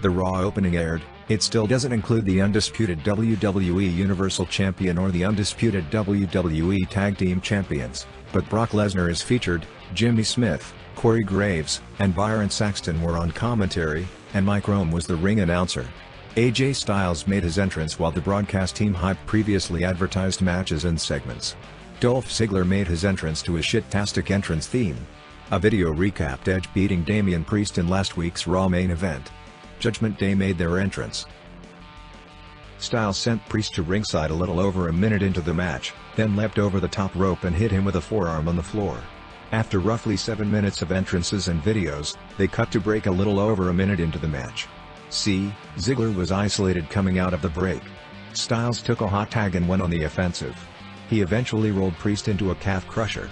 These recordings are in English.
The Raw opening aired. It still doesn't include the undisputed WWE Universal Champion or the undisputed WWE Tag Team Champions, but Brock Lesnar is featured. Jimmy Smith, Corey Graves, and Byron Saxton were on commentary, and Mike Rome was the ring announcer. AJ Styles made his entrance while the broadcast team hyped previously advertised matches and segments. Dolph Ziggler made his entrance to a shit-tastic entrance theme. A video recapped Edge beating Damian Priest in last week's Raw main event. Judgment Day made their entrance. Styles sent Priest to ringside a little over a minute into the match, then leapt over the top rope and hit him with a forearm on the floor. After roughly 7 minutes of entrances and videos, they cut to break a little over a minute into the match. Ziggler was isolated coming out of the break. Styles took a hot tag and went on the offensive. He eventually rolled Priest into a calf crusher.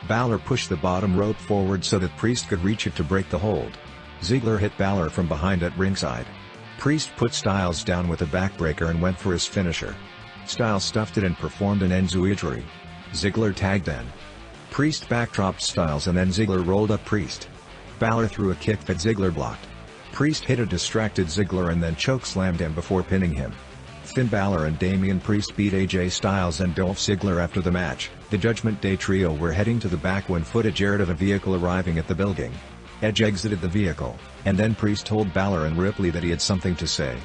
Balor pushed the bottom rope forward so that Priest could reach it to break the hold. Ziggler hit Balor from behind at ringside. Priest put Styles down with a backbreaker and went for his finisher. Styles stuffed it and performed an enziguri. Ziggler tagged then. Priest backdropped Styles and then Ziggler rolled up Priest. Balor threw a kick that Ziggler blocked. Priest hit a distracted Ziggler and then chokeslammed him before pinning him. Finn Balor and Damian Priest beat AJ Styles and Dolph Ziggler after the match. The Judgment Day trio were heading to the back when footage aired of a vehicle arriving at the building. Edge exited the vehicle, and then Priest told Balor and Ripley that he had something to say.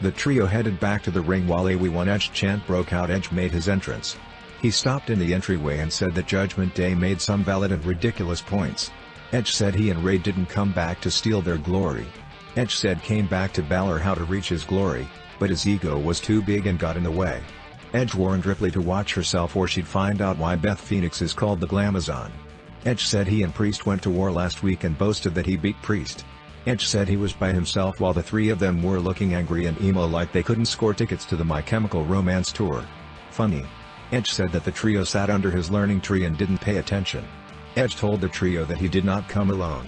The trio headed back to the ring while a "We Won Edge" chant broke out. Edge made his entrance. He stopped in the entryway and said that Judgment Day made some valid and ridiculous points. Edge said he and Ray didn't come back to steal their glory. Edge said came back to Balor how to reach his glory, but his ego was too big and got in the way. Edge warned Ripley to watch herself or she'd find out why Beth Phoenix is called the Glamazon. Edge said he and Priest went to war last week and boasted that he beat Priest. Edge said he was by himself while the three of them were looking angry and emo like they couldn't score tickets to the My Chemical Romance tour. Funny. Edge said that the trio sat under his learning tree and didn't pay attention. Edge told the trio that he did not come alone.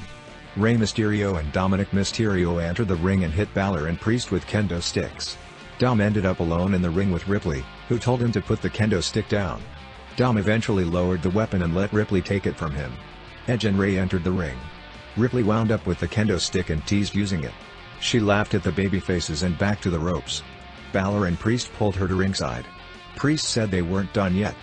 Rey Mysterio and Dominic Mysterio entered the ring and hit Balor and Priest with kendo sticks. Dom ended up alone in the ring with Ripley, who told him to put the kendo stick down. Dom eventually lowered the weapon and let Ripley take it from him. Edge and Rey entered the ring. Ripley wound up with the kendo stick and teased using it. She laughed at the babyfaces and back to the ropes. Balor and Priest pulled her to ringside. Priest said they weren't done yet.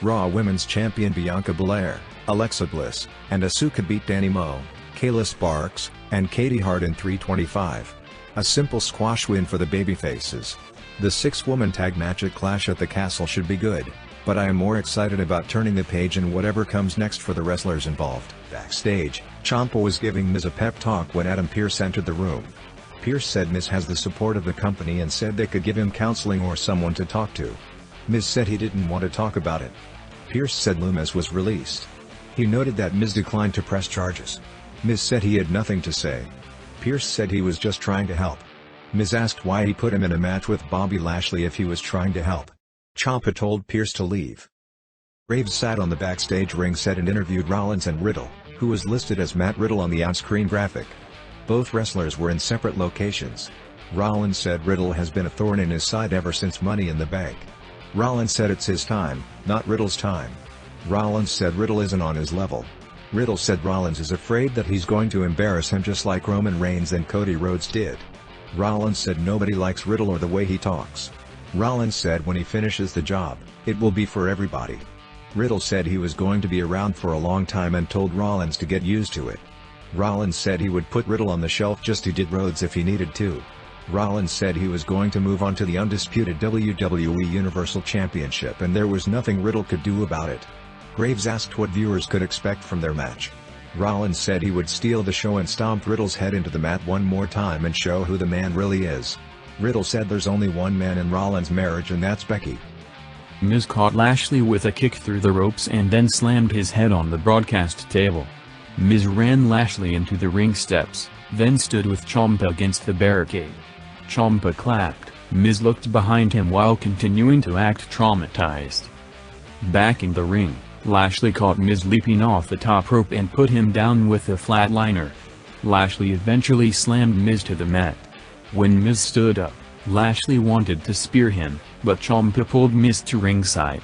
Raw Women's Champion Bianca Belair, Alexa Bliss, and Asuka beat Danny Moe, Kayla Sparks, and Katie Hart in 3:25. A simple squash win for the babyfaces. The six-woman tag match at Clash at the Castle should be good, but I am more excited about turning the page and whatever comes next for the wrestlers involved. Backstage, Ciampa was giving Miz a pep talk when Adam Pearce entered the room. Pearce said Miz has the support of the company and said they could give him counseling or someone to talk to. Miz said he didn't want to talk about it. Pearce said Loomis was released. He noted that Miz declined to press charges. Miz said he had nothing to say. Pearce said he was just trying to help. Miz asked why he put him in a match with Bobby Lashley if he was trying to help. Ciampa told Pearce to leave. Graves sat on the backstage ring set and interviewed Rollins and Riddle, who was listed as Matt Riddle on the on-screen graphic. Both wrestlers were in separate locations. Rollins said Riddle has been a thorn in his side ever since Money in the Bank. Rollins said it's his time, not Riddle's time. Rollins said Riddle isn't on his level. Riddle said Rollins is afraid that he's going to embarrass him just like Roman Reigns and Cody Rhodes did. Rollins said nobody likes Riddle or the way he talks. Rollins said when he finishes the job, it will be for everybody. Riddle said he was going to be around for a long time and told Rollins to get used to it. Rollins said he would put Riddle on the shelf just he did Rhodes if he needed to. Rollins said he was going to move on to the undisputed WWE Universal Championship and there was nothing Riddle could do about it. Graves asked what viewers could expect from their match. Rollins said he would steal the show and stomp Riddle's head into the mat one more time and show who the man really is. Riddle said there's only one man in Rollins' marriage and that's Becky. Miz caught Lashley with a kick through the ropes and then slammed his head on the broadcast table. Miz ran Lashley into the ring steps, then stood with Ciampa against the barricade. Ciampa clapped. Miz looked behind him while continuing to act traumatized. Back in the ring, Lashley caught Miz leaping off the top rope and put him down with a flatliner. Lashley eventually slammed Miz to the mat. When Miz stood up, Lashley wanted to spear him, but Ciampa pulled Miz to ringside.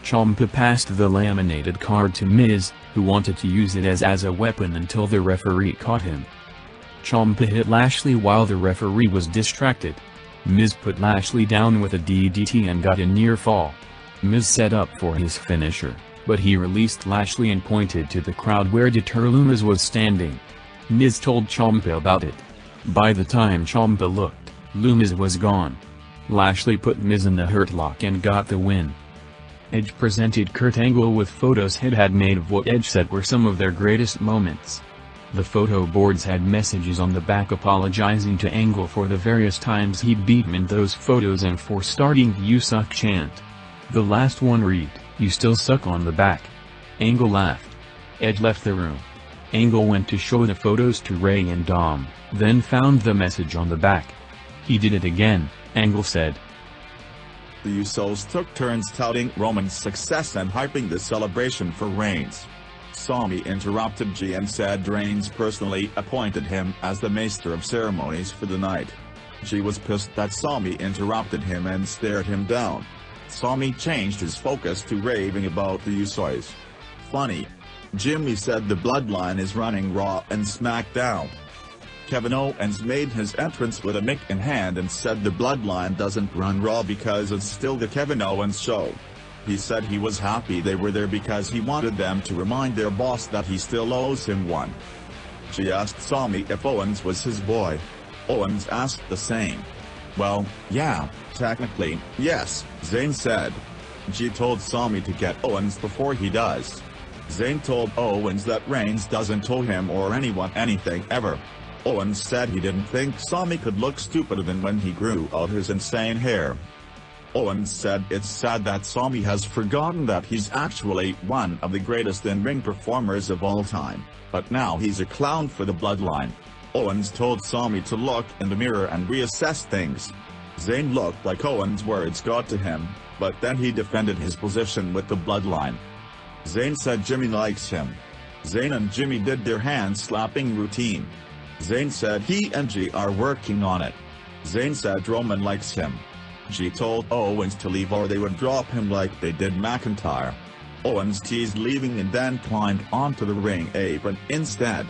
Ciampa passed the laminated card to Miz, who wanted to use it as a weapon until the referee caught him. Ciampa hit Lashley while the referee was distracted. Miz put Lashley down with a DDT and got a near fall. Miz set up for his finisher, but he released Lashley and pointed to the crowd where Dieter Loomis was standing. Miz told Ciampa about it. By the time Ciampa looked, Loomis was gone. Lashley put Miz in the Hurt Lock and got the win. Edge presented Kurt Angle with photos he had made of what Edge said were some of their greatest moments. The photo boards had messages on the back apologizing to Angle for the various times he'd beat him in those photos and for starting the "You Suck" chant. The last one read, "You still suck" on the back. Angle laughed. Edge left the room. Angle went to show the photos to Ray and Dom, then found the message on the back. He did it again, Angle said. The Usos took turns touting Roman's success and hyping the celebration for Reigns. Sami interrupted G and said Reigns personally appointed him as the Master of Ceremonies for the night. G was pissed that Sami interrupted him and stared him down. Sami changed his focus to raving about the Usos. Funny. Jimmy said the Bloodline is running Raw and SmackDown. Kevin Owens made his entrance with a mic in hand and said the Bloodline doesn't run Raw because it's still the Kevin Owens show. He said he was happy they were there because he wanted them to remind their boss that he still owes him one. She asked Sami if Owens was his boy. Owens asked the same. Well, yeah, technically, yes, Zayn said. G told Sami to get Owens before he does. Zayn told Owens that Reigns doesn't owe him or anyone anything ever. Owens said he didn't think Sami could look stupider than when he grew out his insane hair. Owens said it's sad that Sami has forgotten that he's actually one of the greatest in-ring performers of all time, but now he's a clown for the Bloodline. Owens told Sami to look in the mirror and reassess things. Zayn looked like Owens' words got to him, but then he defended his position with the Bloodline. Zayn said Jimmy likes him. Zayn and Jimmy did their hand-slapping routine. Zayn said he and G are working on it. Zayn said Roman likes him. G told Owens to leave or they would drop him like they did McIntyre. Owens teased leaving and then climbed onto the ring apron instead.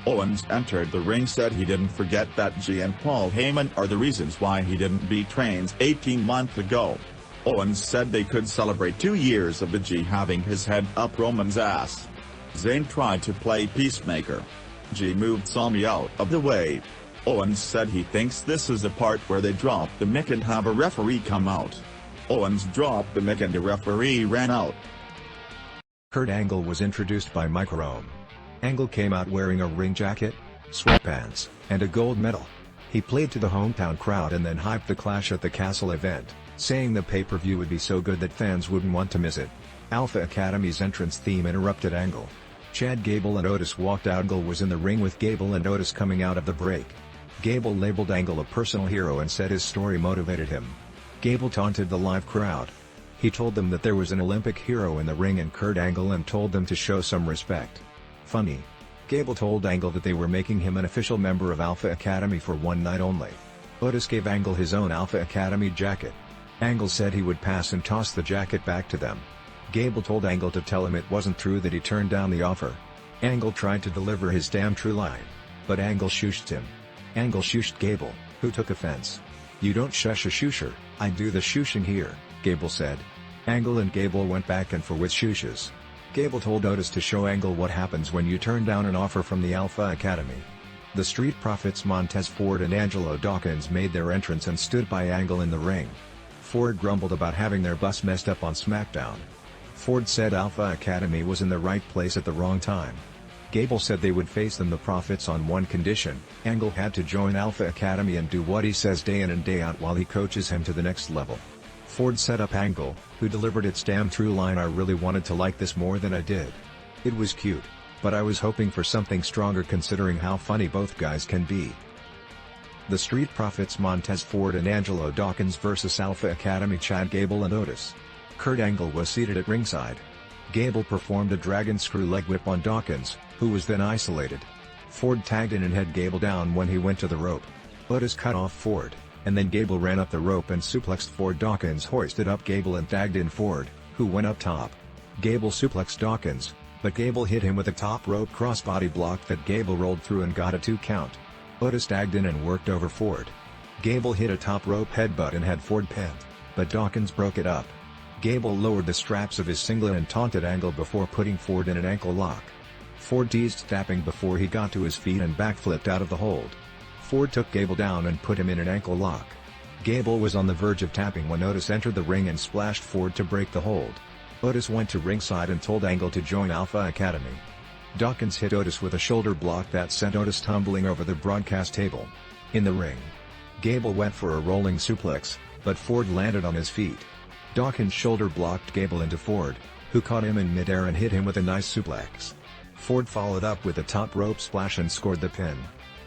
Owens entered the ring, said he didn't forget that G and Paul Heyman are the reasons why he didn't beat Reigns 18 months ago. Owens said they could celebrate 2 years of the G having his head up Roman's ass. Zayn tried to play peacemaker. G moved Sami out of the way. Owens said he thinks this is the part where they drop the mic and have a referee come out. Owens dropped the mic and the referee ran out. Kurt Angle was introduced by Mike Rome. Angle came out wearing a ring jacket, sweatpants, and a gold medal. He played to the hometown crowd and then hyped the Clash at the Castle event, saying the pay-per-view would be so good that fans wouldn't want to miss it. Alpha Academy's entrance theme interrupted Angle. Chad Gable and Otis walked out. Angle was in the ring with Gable and Otis coming out of the break. Gable labeled Angle a personal hero and said his story motivated him. Gable taunted the live crowd. He told them that there was an Olympic hero in the ring and Kurt Angle and told them to show some respect. Funny. Gable told Angle that they were making him an official member of Alpha Academy for one night only. Otis gave Angle his own Alpha Academy jacket. Angle said he would pass and toss the jacket back to them. Gable told Angle to tell him it wasn't true that he turned down the offer. Angle tried to deliver his damn true line, but Angle shushed him. Angle shushed Gable, who took offense. "You don't shush a shusher, I do the shushing here," Gable said. Angle and Gable went back and forth with shushes. Gable told Otis to show Angle what happens when you turn down an offer from the Alpha Academy. The Street Profits Montez Ford and Angelo Dawkins made their entrance and stood by Angle in the ring. Ford grumbled about having their bus messed up on SmackDown. Ford said Alpha Academy was in the right place at the wrong time. Gable said they would face them, the Profits, on one condition: Angle had to join Alpha Academy and do what he says day in and day out while he coaches him to the next level. Ford set up Angle, who delivered its damn true line: "I really wanted to like this more than I did. It was cute, but I was hoping for something stronger considering how funny both guys can be." The Street Profits Montez Ford and Angelo Dawkins vs Alpha Academy Chad Gable and Otis. Kurt Angle was seated at ringside. Gable performed a dragon screw leg whip on Dawkins, who was then isolated. Ford tagged in and had Gable down when he went to the rope. Otis cut off Ford, and then Gable ran up the rope and suplexed Ford. Dawkins hoisted up Gable and tagged in Ford, who went up top. Gable suplexed Dawkins, but Gable hit him with a top rope crossbody block that Gable rolled through and got a 2 count. Otis tagged in and worked over Ford. Gable hit a top rope headbutt and had Ford pinned, but Dawkins broke it up. Gable lowered the straps of his singlet and taunted Angle before putting Ford in an ankle lock. Ford teased tapping before he got to his feet and backflipped out of the hold. Ford took Gable down and put him in an ankle lock. Gable was on the verge of tapping when Otis entered the ring and splashed Ford to break the hold. Otis went to ringside and told Angle to join Alpha Academy. Dawkins hit Otis with a shoulder block that sent Otis tumbling over the broadcast table. In the ring, Gable went for a rolling suplex, but Ford landed on his feet. Dawkins shoulder blocked Gable into Ford, who caught him in midair and hit him with a nice suplex. Ford followed up with a top rope splash and scored the pin.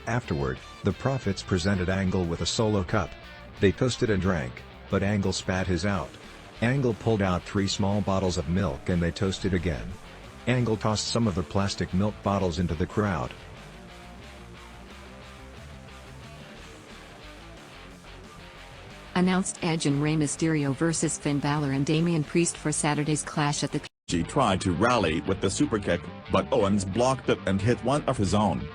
Afterward, the Profits presented Angle with a solo cup. They toasted and drank, but Angle spat his out. Angle pulled out 3 small bottles of milk and they toasted again. Angle tossed some of the plastic milk bottles into the crowd. Announced Edge and Rey Mysterio vs Finn Balor and Damian Priest for Saturday's Clash at the G tried to rally with the superkick, but Owens blocked it and hit one of his own.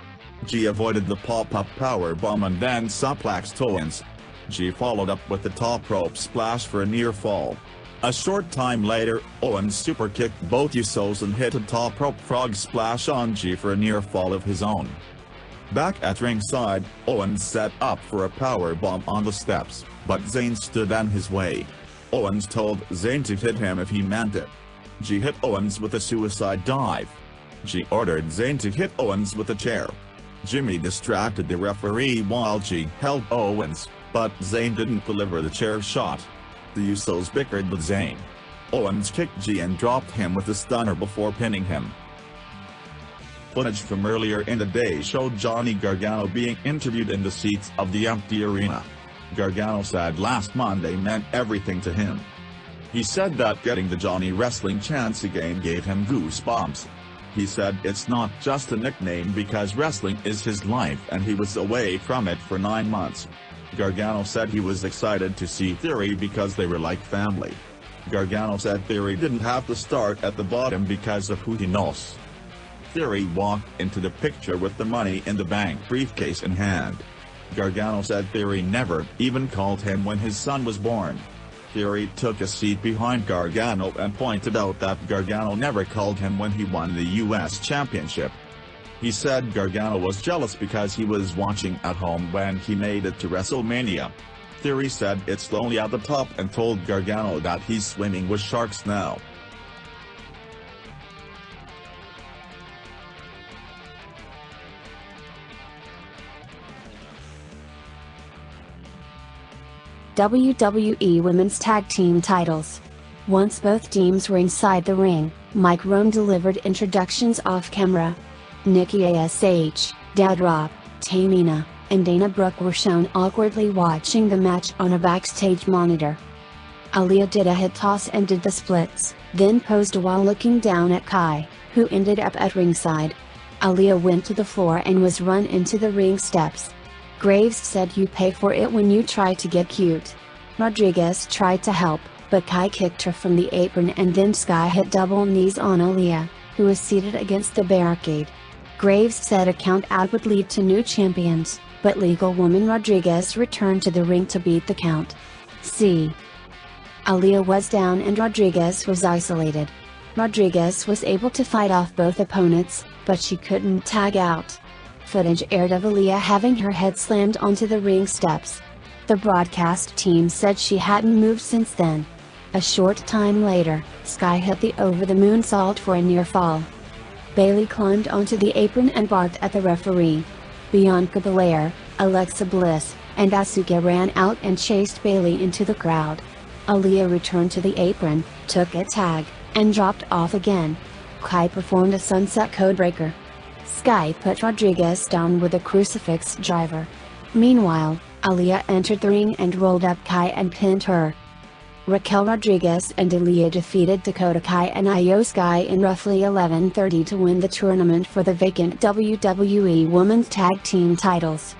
G avoided the pop-up powerbomb and then suplexed Owens. G followed up with the top rope splash for a near fall. A short time later, Owens superkicked both Usos and hit a top rope frog splash on G for a near fall of his own. Back at ringside, Owens set up for a powerbomb on the steps, but Zayn stood in his way. Owens told Zayn to hit him if he meant it. G hit Owens with a suicide dive. G ordered Zayn to hit Owens with a chair. Jimmy distracted the referee while G held Owens, but Zayn didn't deliver the chair shot. The Usos bickered with Zayn. Owens kicked G and dropped him with a stunner before pinning him. Footage from earlier in the day showed Johnny Gargano being interviewed in the seats of the empty arena. Gargano said last Monday meant everything to him. He said that getting the Johnny Wrestling chance again gave him goosebumps. He said it's not just a nickname because wrestling is his life and he was away from it for 9 months. Gargano said he was excited to see Theory because they were like family. Gargano said Theory didn't have to start at the bottom because of who he knows. Theory walked into the picture with the Money in the Bank briefcase in hand. Gargano said Theory never even called him when his son was born. Theory took a seat behind Gargano and pointed out that Gargano never called him when he won the US Championship. He said Gargano was jealous because he was watching at home when he made it to WrestleMania. Theory said it's lonely at the top and told Gargano that he's swimming with sharks now. WWE Women's Tag Team titles. Once both teams were inside the ring, Mike Rome delivered introductions off camera. Nikki A.S.H., Doudrop, Tamina, and Dana Brooke were shown awkwardly watching the match on a backstage monitor. Aaliyah did a head toss and did the splits, then posed while looking down at Kai, who ended up at ringside. Aaliyah went to the floor and was run into the ring steps. Graves said you pay for it when you try to get cute. Rodriguez tried to help, but Kai kicked her from the apron and then Sky hit double knees on Aaliyah, who was seated against the barricade. Graves said a count out would lead to new champions, but legal woman Rodriguez returned to the ring to beat the count. See. Aaliyah was down and Rodriguez was isolated. Rodriguez was able to fight off both opponents, but she couldn't tag out. Footage aired of Aaliyah having her head slammed onto the ring steps. The broadcast team said she hadn't moved since then. A short time later, Sky hit the over-the-moonsault for a near fall. Bayley climbed onto the apron and barked at the referee. Bianca Belair, Alexa Bliss, and Asuka ran out and chased Bayley into the crowd. Aaliyah returned to the apron, took a tag, and dropped off again. Kai performed a sunset codebreaker. Sky put Rodriguez down with a crucifix driver. Meanwhile, Aaliyah entered the ring and rolled up Kai and pinned her. Raquel Rodriguez and Aaliyah defeated Dakota Kai and Io Sky in roughly 11:30 to win the tournament for the vacant WWE Women's Tag Team titles.